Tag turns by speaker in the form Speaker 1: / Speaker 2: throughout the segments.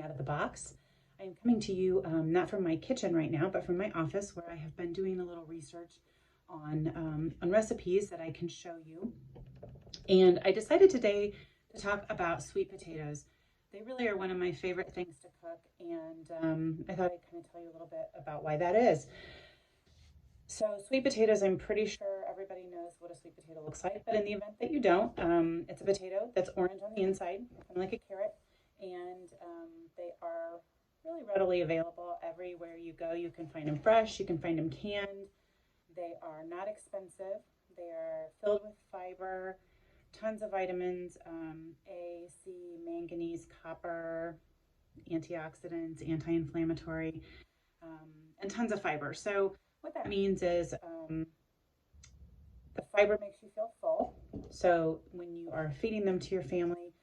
Speaker 1: out of the box. I am coming to you not from my kitchen right now, but from my office, where I have been doing a little research on recipes that I can show you. And I decided today to talk about sweet potatoes. They really are one of my favorite things to cook, and I thought I'd kind of tell you a little bit about why that is. So sweet potatoes, I'm pretty sure everybody knows what a sweet potato looks like, but in the event that you don't, it's a potato that's orange on the inside, kind of like a carrot, and they are really readily available everywhere you go. You can find them fresh, you can find them canned. They are not expensive. They are filled with fiber, tons of vitamins, A, C, manganese, copper, antioxidants, anti-inflammatory, and tons of fiber. So what that means is the fiber makes you feel full. So when you are feeding them to your family,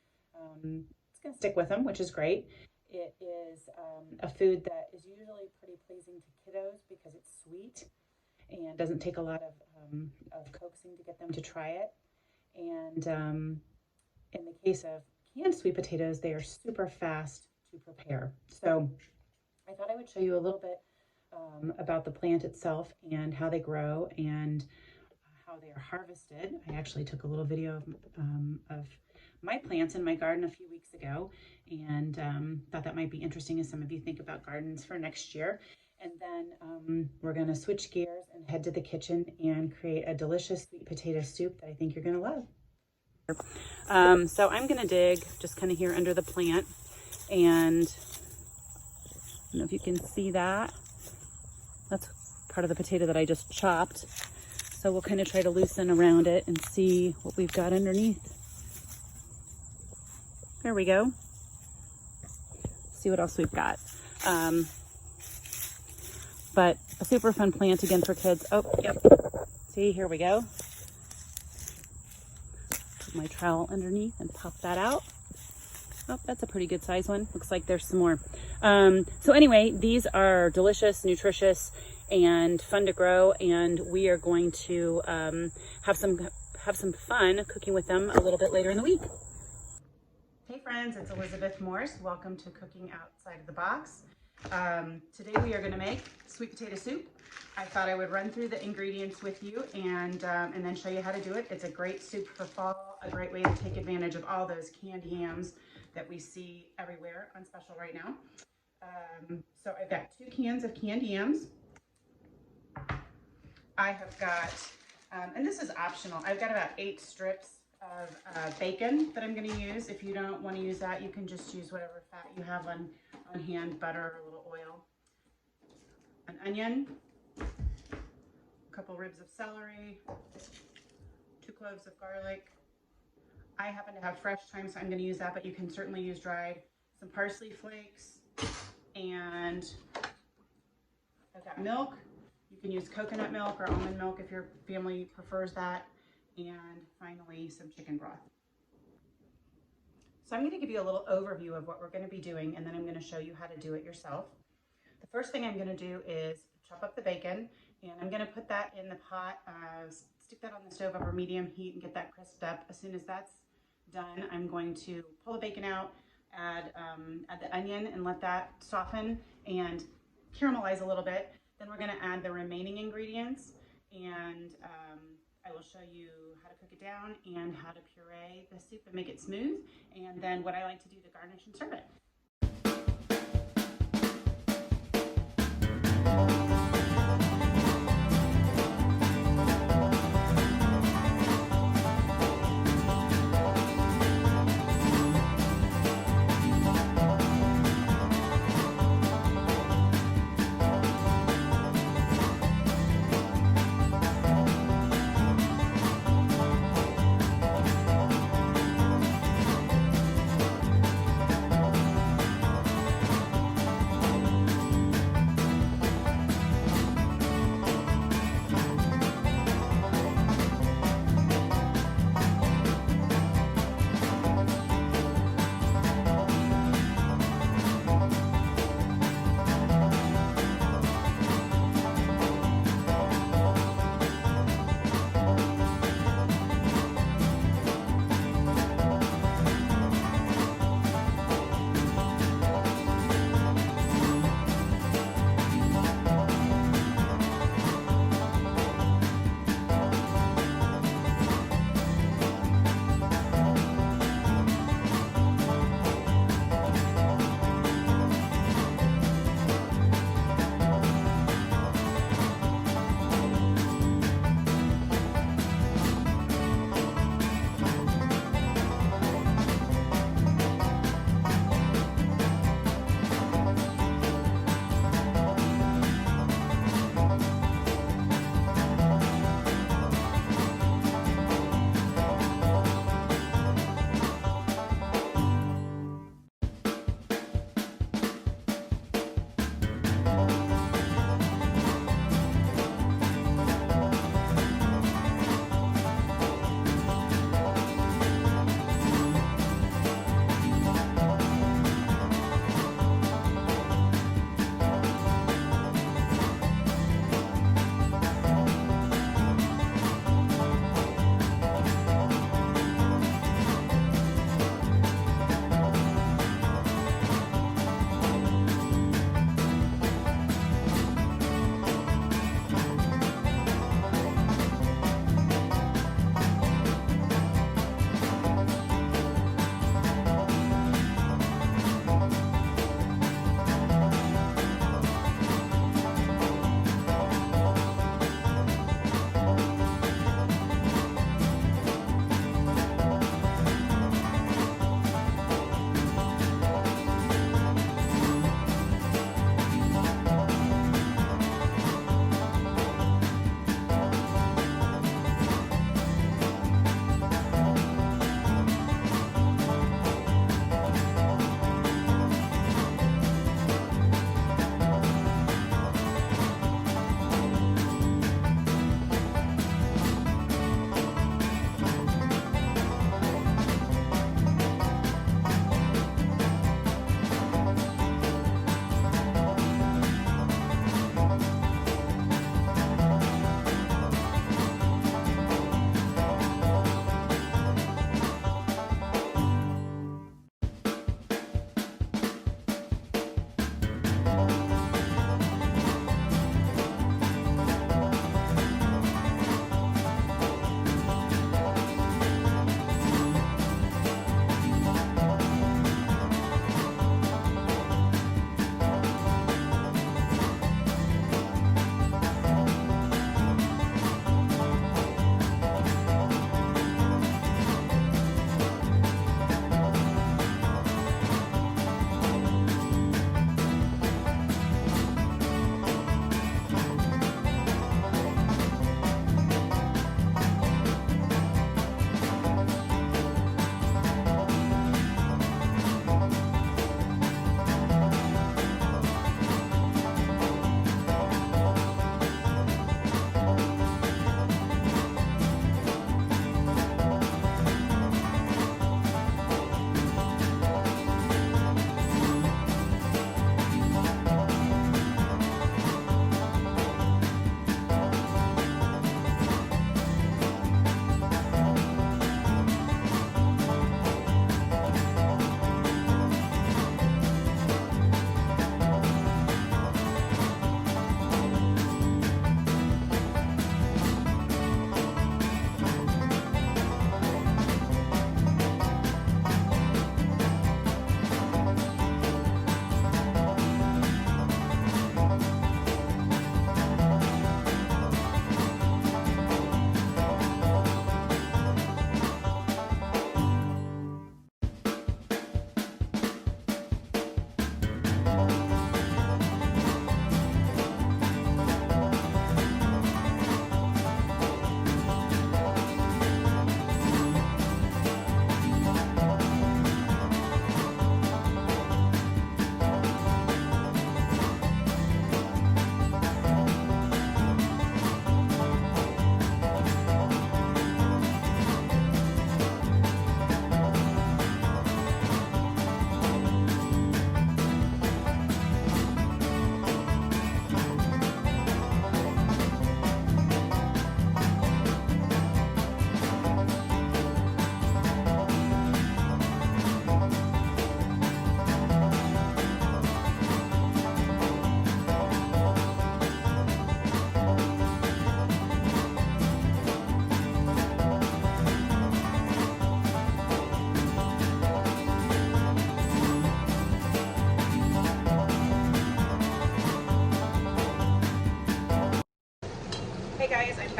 Speaker 1: it's going to stick with them, which is great. It is a food that is usually pretty pleasing to kiddos because it's sweet and doesn't take a lot of coaxing to get them to try it. And in the case of canned sweet potatoes, they are super fast to prepare. So I thought I would show you a little bit about the plant itself and how they grow and how they are harvested. I actually took a little video of my plants in my garden a few weeks ago, and thought that might be interesting as some of you think about gardens for next year. And then we're going to switch gears and head to the kitchen and create a delicious sweet potato soup that I think you're going to love. So I'm going to dig just kind of here under the plant, and I don't know if you can see that. That's part of the potato that I just chopped. So we'll kind of try to loosen around it and see what we've got underneath. There we go. See what else we've got. But a super fun plant again for kids. Oh, yep. See, here we go. Put my trowel underneath and pop that out. Oh, that's a pretty good size one. Looks like there's some more. So anyway, these are delicious, nutritious, and fun to grow, and we are going to have some fun cooking with them a little bit later in the week. Hey friends, it's Elizabeth Morse. Welcome to Cooking Outside of the Box. Today we are going to make sweet potato soup. I thought I would run through the ingredients with you and then show you how to do it. It's a great soup for fall, a great way to take advantage of all those canned yams that we see everywhere on special right now. So I've got 2 cans of canned yams. I have got, and this is optional, I've got about 8 strips of bacon that I'm going to use. If you don't want to use that, you can just use whatever fat you have on hand, butter or a little oil. An onion, a couple ribs of celery, 2 cloves of garlic. I happen to have fresh thyme, so I'm going to use that, but you can certainly use dried. Some parsley flakes, and I've got milk. You can use coconut milk or almond milk if your family prefers that. And finally, some chicken broth. So I'm going to give you a little overview of what we're going to be doing, and then I'm going to show you how to do it yourself. The first thing I'm going to do is chop up the bacon, and I'm going to put that in the pot, stick that on the stove over medium heat and get that crisped up. As soon as that's done, I'm going to pull the bacon out, add the onion and let that soften and caramelize a little bit. Then we're going to add the remaining ingredients, and I will show you how to cook it down and how to puree the soup and make it smooth, and then what I like to do to garnish and serve it.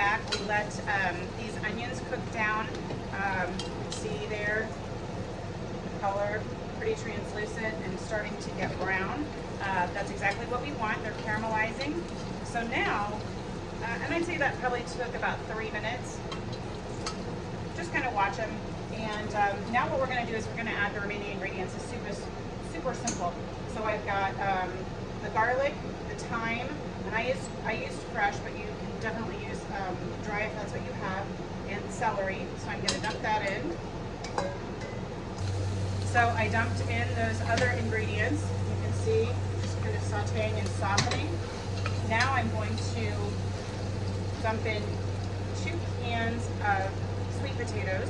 Speaker 1: back. We let these onions cook down. See there, color, pretty translucent and starting to get brown. That's exactly what we want. They're caramelizing. So now, and I'd say that probably took about 3 minutes. Just kind of watch them. And now what we're going to do is we're going to add the remaining ingredients. The soup is super simple. So I've got the garlic, the thyme, and I used fresh, but you can definitely use dry if that's what you have, and celery. So I'm going to dump that in. So I dumped in those other ingredients. You can see just kind of sauteing and softening. Now I'm going to dump in 2 cans of sweet potatoes.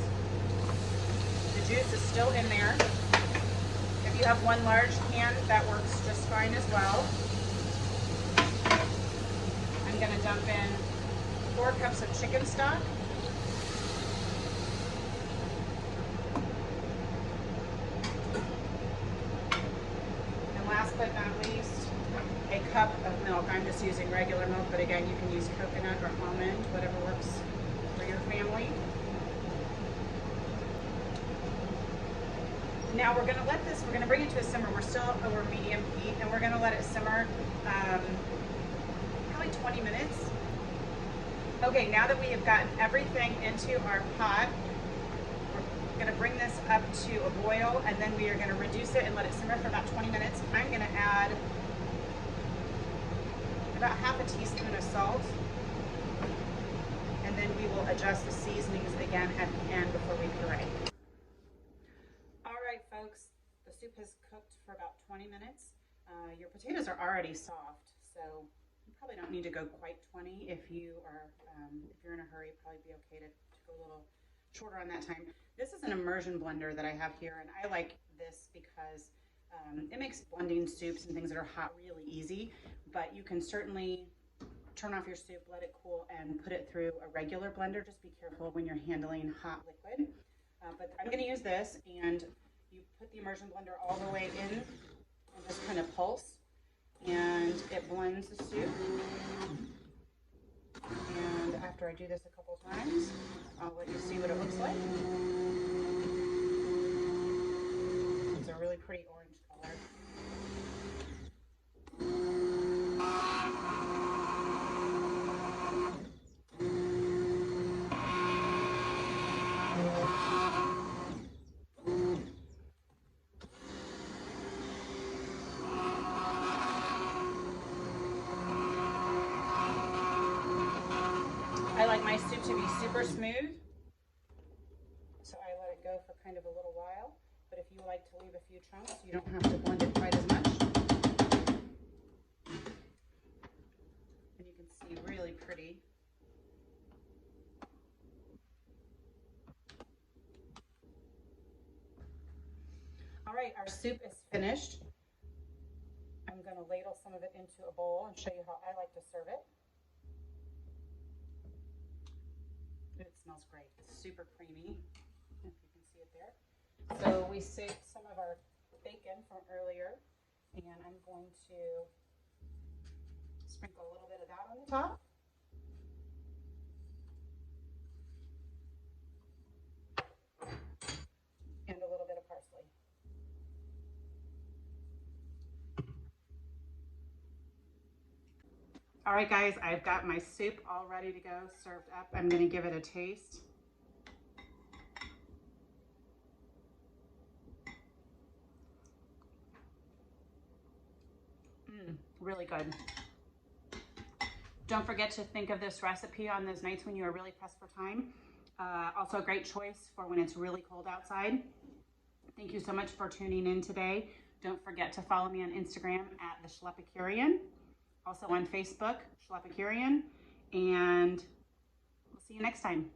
Speaker 1: The juice is still in there. If you have 1 large can, that works just fine as well. I'm going to dump in 4 cups of chicken stock. And last but not least, a cup of milk. I'm just using regular milk, but again, you can use coconut or almond, whatever works for your family. Now we're going to let this, we're going to bring it to a simmer. We're still over medium heat, and we're going to let it simmer probably 20 minutes. Okay, now that we have gotten everything into our pot, we're going to bring this up to a boil, and then we are going to reduce it and let it simmer for about 20 minutes. I'm going to add about ½ a teaspoon of salt, and then we will adjust the seasonings again at the end before we puree. All right, folks, the soup has cooked for about 20 minutes. Your potatoes are already soft, so you probably don't need to go quite 20. If you're in a hurry, probably be okay to go a little shorter on that time. This is an immersion blender that I have here, and I like this because it makes blending soups and things that are hot really easy, but you can certainly turn off your soup, let it cool, and put it through a regular blender. Just be careful when you're handling hot liquid. But I'm going to use this, and you put the immersion blender all the way in and just kind of pulse, and it blends the soup. And after I do this a couple times, I'll let you see what it looks like. It's a really pretty orange color. I like my soup to be super smooth, so I let it go for kind of a little while. But if you like to leave a few chunks, you don't have to blend it quite as much. And you can see really pretty. All right, our soup is finished. I'm going to ladle some of it into a bowl and show you how I like to serve it. It smells great. It's super creamy, if you can see it there. So we saved some of our bacon from earlier, and I'm going to sprinkle a little bit of that on the top. And a little bit of parsley. All right, guys, I've got my soup all ready to go, served up. I'm going to give it a taste. Really good. Don't forget to think of this recipe on those nights when you are really pressed for time. Also a great choice for when it's really cold outside. Thank you so much for tuning in today. Don't forget to follow me on Instagram at The Schlepicurian. Also on Facebook, Schlepicurian. And we'll see you next time.